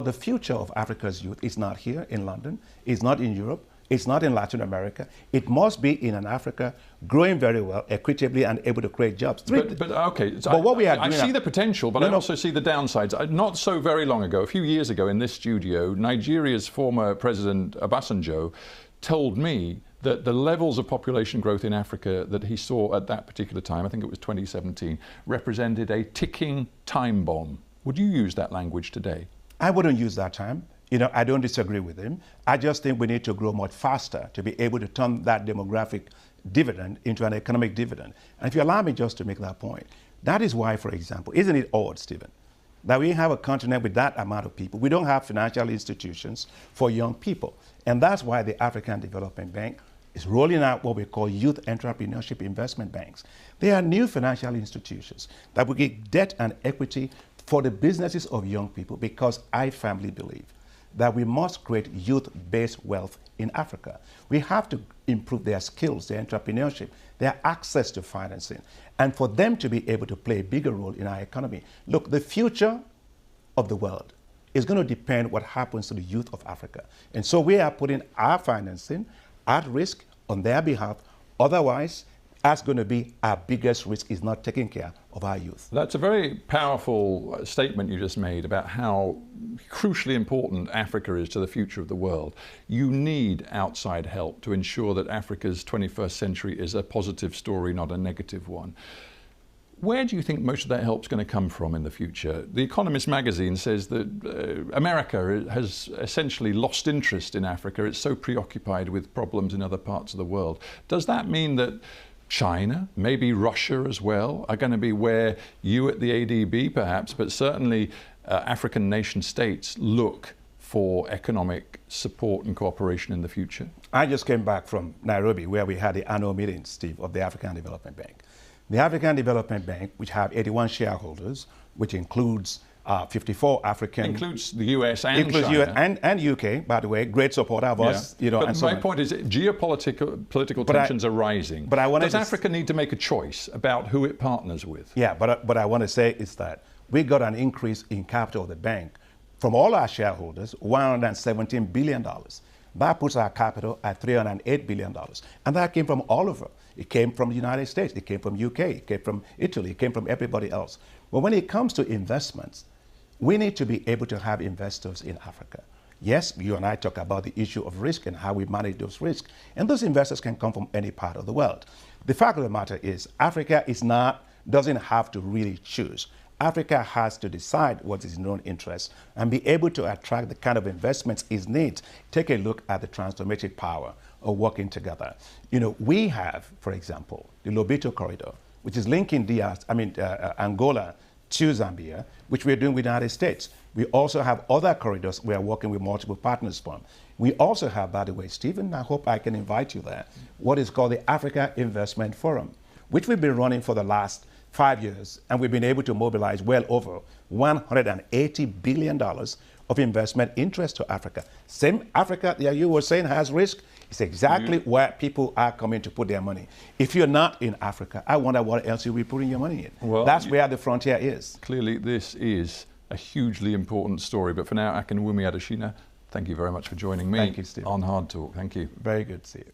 the future of Africa's youth is not here in London, it's not in Europe, it's not in Latin America. It must be in an Africa growing very well, equitably, and able to create jobs. But what we are I doing see the potential, but I also see the downsides. Not so very long ago, a few years ago in this studio, Nigeria's former President Obasanjo told me that the levels of population growth in Africa that he saw at that particular time, I think it was 2017, represented a ticking time bomb. Would you use that language today? I wouldn't use that term. I don't disagree with him. I just think we need to grow much faster to be able to turn that demographic dividend into an economic dividend. And if you allow me just to make that point, that is why, for example, isn't it odd, Stephen, that we have a continent with that amount of people? We don't have financial institutions for young people. And that's why the African Development Bank is rolling out what we call youth entrepreneurship investment banks. They are new financial institutions that will give debt and equity for the businesses of young people, because I firmly believe that we must create youth-based wealth in Africa. We have to improve their skills, their entrepreneurship, their access to financing, and for them to be able to play a bigger role in our economy. Look, the future of the world is going to depend what happens to the youth of Africa. And so we are putting our financing at risk on their behalf. Otherwise, that's going to be our biggest risk, is not taking care of our youth. That's a very powerful statement you just made about how crucially important Africa is to the future of the world. You need outside help to ensure that Africa's 21st century is a positive story, not a negative one. Where do you think most of that help's going to come from in the future? The Economist magazine says that America has essentially lost interest in Africa. It's so preoccupied with problems in other parts of the world. Does that mean that China, maybe Russia as well, are going to be where you at the ADB perhaps, but certainly African nation states look for economic support and cooperation in the future? I just came back from Nairobi, where we had the annual meeting, Steve, of the African Development Bank. The African Development Bank, which have 81 shareholders, which includes 54 African... Includes the US and China. And UK, by the way, great supporter of us. But my point is, political tensions are rising. Does Africa need to make a choice about who it partners with? Yeah, but I want to say is that we got an increase in capital of the bank from all our shareholders, $117 billion. That puts our capital at $308 billion. And that came from all over. It came from the United States, it came from UK, it came from Italy, it came from everybody else. But when it comes to investments, we need to be able to have investors in Africa. Yes, you and I talk about the issue of risk and how we manage those risks. And those investors can come from any part of the world. The fact of the matter is, Africa doesn't have to really choose. Africa has to decide what is in its own interest and be able to attract the kind of investments it needs. Take a look at the transformative power of working together. We have, for example, the Lobito Corridor, which is linking Angola to Zambia, which we're doing with the United States. We also have other corridors we are working with multiple partners from. We also have, by the way, Stephen, I hope I can invite you there, what is called the Africa Investment Forum, which we've been running for the last 5 years, and we've been able to mobilize well over $180 billion of investment interest to Africa. Same Africa that you were saying has risk. It's exactly where people are coming to put their money. If you're not in Africa, I wonder what else you'll be putting your money in. Well, that's where the frontier is. Clearly, this is a hugely important story. But for now, Akinwumi A Adesina, thank you very much for joining me. Thank you, Steve. On Hard Talk. Thank you. Very good to see you.